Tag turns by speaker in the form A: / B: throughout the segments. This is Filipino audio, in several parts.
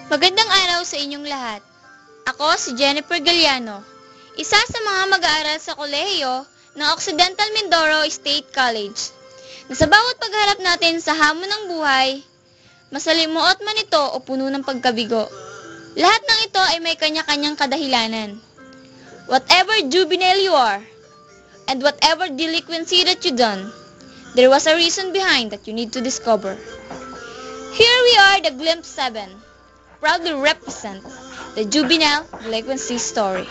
A: Magandang araw sa inyong lahat. Ako si Jennifer Galliano, isa sa mga mag-aaral sa kolehiyo ng Occidental Mindoro State College, na sa bawat pagharap natin sa hamon ng buhay, masalimuot man ito o puno ng pagkabigo, lahat ng ito ay may kanya-kanyang kadahilanan. Whatever juvenile you are, and whatever delinquency that you done, there was a reason behind that you need to discover. Here we are, the Glimpse 7. Proudly represent the juvenile delinquency story.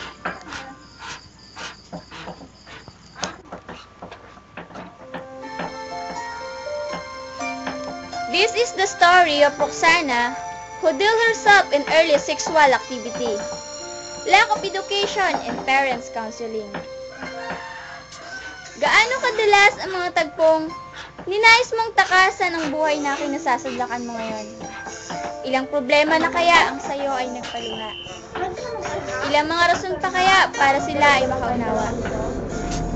A: This is the story of Roxana, who dealt herself in early sexual activity, lack of education, and parents' counseling. Gaano kadalas ang mga tagpong ninais mong takasan ng buhay na kinasasadlakan mo ngayon? Ilang problema na kaya ang sayo ay nagpaluha? Ilang mga rason pa kaya para sila ay makaunawa?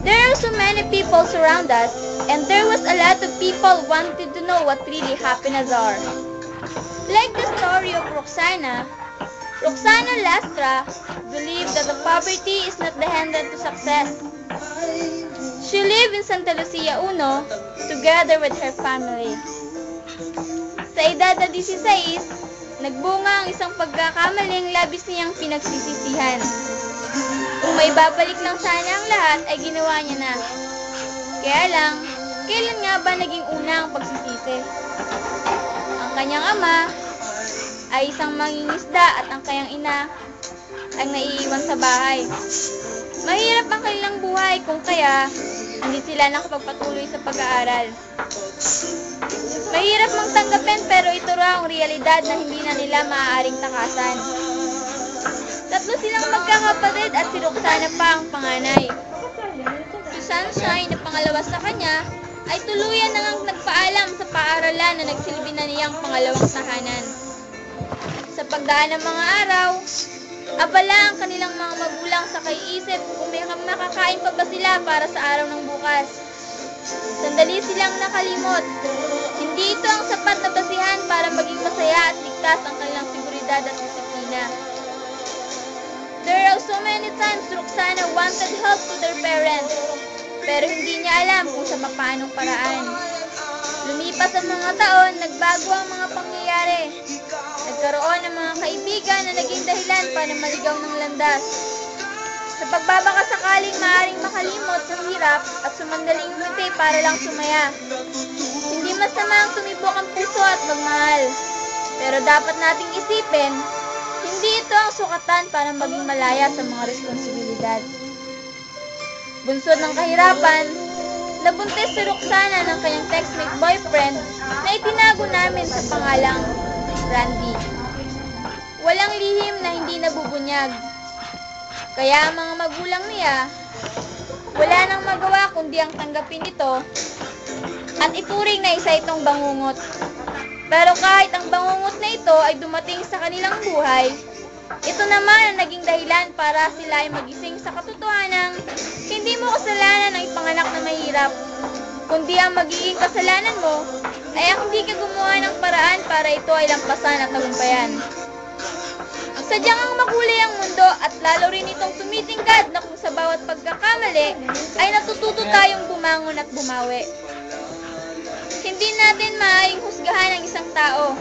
A: There are so many people surround us, and there was a lot of people wanted to know what really happiness are. Like the story of Roxana Lastra believed that the poverty is not the hindrance to success. She lived in Santa Lucia Uno together with her family. Sa edad na 16, nagbunga ang isang pagkakamaling labis niyang pinagsisisihan. Kung may babalik lang sana ang lahat, ay ginawa niya na. Kaya lang, kailan nga ba naging una ang pagsisisi? Ang kanyang ama ay isang mangingisda at ang kanyang ina ay naiiwan sa bahay. Mahirap ang kanilang buhay kung kaya hindi sila nakapagpatuloy sa pag-aaral. Mahirap mang tanggapin pero ito raw ang realidad na hindi na nila maaaring takasan. Tatlo silang magkakapatid at si Roxana pa ang panganay. Si Sunshine na pangalawa sa kanya ay tuluyan nang nagpaalam sa paaralan na nagsilbi na niyang pangalawang tahanan. Sa pagdaan ng mga araw, abala ang kanilang mga magulang sa kaiisip kung may makakain pa ba sila para sa araw ng bukas. Sandali silang nakalimot. Hindi ito ang sapat na basihan para maging masaya at ligtas ang kanilang seguridad at disiplina. There are so many times Roxana wanted help to their parents, pero hindi niya alam kung sa paanong paraan. Lumipas ang mga taon, nagbago ang mga pangyayari. Nagkaroon ng mga kaibigan na naging dahilan para maligaw ng landas. Sa pagbabaka sakaling maaaring makalimot sa hirap at sumandaling ngumiti para lang sumaya. Hindi masama ang tumibok ang puso at magmahal. Pero dapat nating isipin, hindi ito ang sukatan para maging malaya sa mga responsibilidad. Bunsod ng kahirapan, nabuntis si Roxana ng kanyang textmate boyfriend na itinago namin sa pangalang Randy. Walang lihim na hindi nabubunyag. Kaya ang mga magulang niya, wala nang magawa kundi ang tanggapin ito at ituring na isa itong bangungot. Pero kahit ang bangungot na ito ay dumating sa kanilang buhay, ito naman ang naging dahilan para sila ay magising sa katotohanan hindi mo kasalanan ang ipanganak na mahirap, kundi ang magiging kasalanan mo ay ang hindi ka gumawa ng paraan para ito ay lampasan at tagumpayan. Sadyang ang makulay ang mundo at lalo rin itong tumitingkad na kung sa bawat pagkakamali ay natututo tayong bumangon at bumawi. Hindi natin maaaring husgahan ang isang tao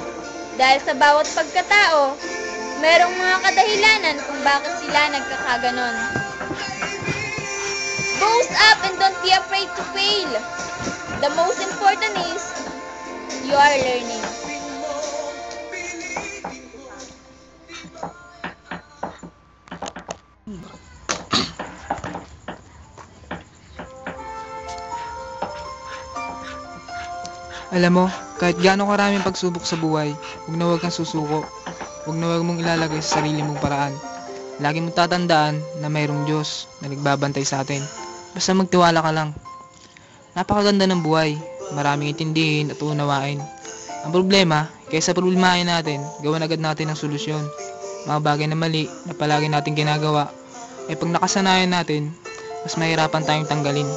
A: dahil sa bawat pagkatao, merong mga kadahilanan kung bakit sila nagkakaganon. Boast up and don't be afraid to fail. The most important is, you are learning.
B: Alam mo, kahit gaano karaming pagsubok sa buhay, huwag kang susuko. Huwag mong ilalagay sa sarili mong paraan. Lagi mong tatandaan na mayroong Diyos na nagbabantay sa atin. Basta magtiwala ka lang. Napakaganda ng buhay, maraming intindihin at unawain. Ang problema, kaysa problemahin natin, gawan agad natin ang solusyon. Mga bagay na mali na palagi natin ginagawa, ay pag nakasanayan natin, mas mahirapan tayong tanggalin.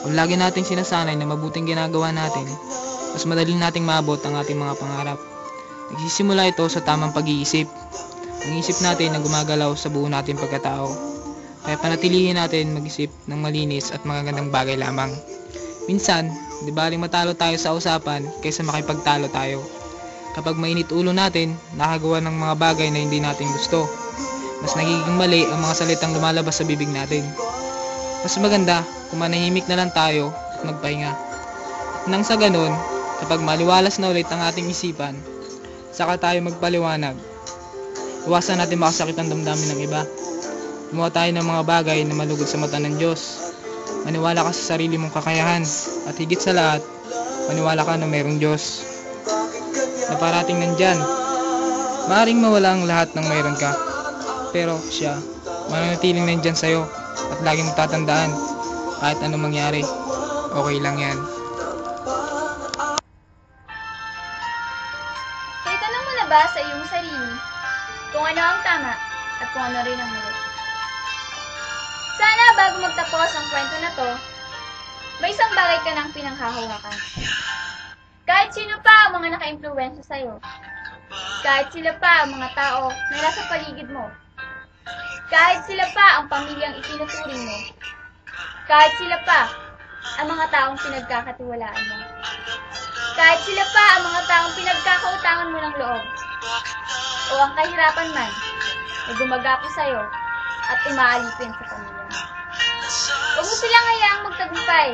B: Kung lagi nating sinasanay na mabuting ginagawa natin, mas madali nating maabot ang ating mga pangarap. Nagsisimula ito sa tamang pag-iisip. Ang isip natin na gumagalaw sa buo nating pagkatao. Kaya panatilihin natin mag-isip ng malinis at magagandang bagay lamang. Minsan, di baling matalo tayo sa usapan kaysa makipagtalo tayo. Kapag mainit ulo natin, nakagawa ng mga bagay na hindi natin gusto. Mas nagiging mali ang mga salitang lumalabas sa bibig natin. Mas maganda kung manahimik na lang tayo at magpahinga. Nang sa ganun, kapag maliwalas na ulit ang ating isipan, saka tayo magpaliwanag. Iwasan natin makasakit ang damdamin ng iba. Gumawa tayo ng mga bagay na malugod sa mata ng Diyos. Maniwala ka sa sarili mong kakayahan. At higit sa lahat, maniwala ka na mayroong Diyos na parating nandyan. Maaring mawala ang lahat ng mayroon ka, pero siya, mananatiling nandyan sa'yo. At lagi mong tatandaan, kahit anong mangyari, okay lang yan.
A: Kaya tanong mo na ba sa iyong sarili kung ano ang tama at kung ano rin ang mali? Sana bago magtapos ang kwento na to, may isang bagay ka nang pinanghahawakan. Kahit sino pa ang mga naka-impluwensya sa'yo, kahit sila pa ang mga tao na nasa paligid mo, kahit sila pa ang pamilyang itinuturing mo, kahit sila pa ang mga taong pinagkakatiwalaan mo, kahit sila pa ang mga taong pinagkakautangan mo ng loob, o ang kahirapan man na gumagapo sa'yo at umaalipin sa pamilya mo. Huwag mo silang hayaang magtagumpay.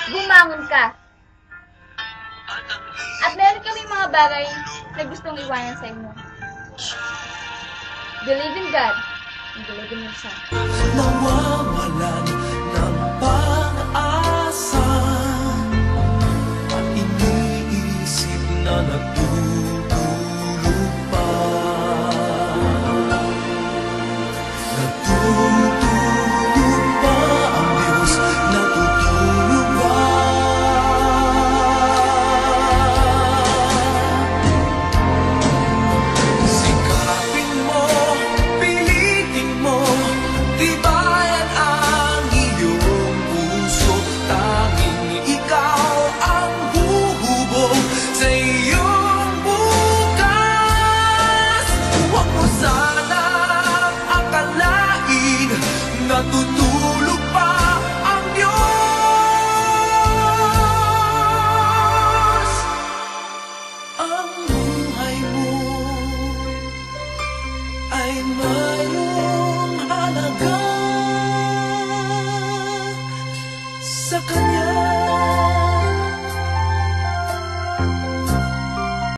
A: Bumangon ka. At meron kami mga bagay na gustong iwanan sa inyo. Believe in God and believe in yourself.
C: Nawawalan ng pag-asa at iniisip na nagdududa.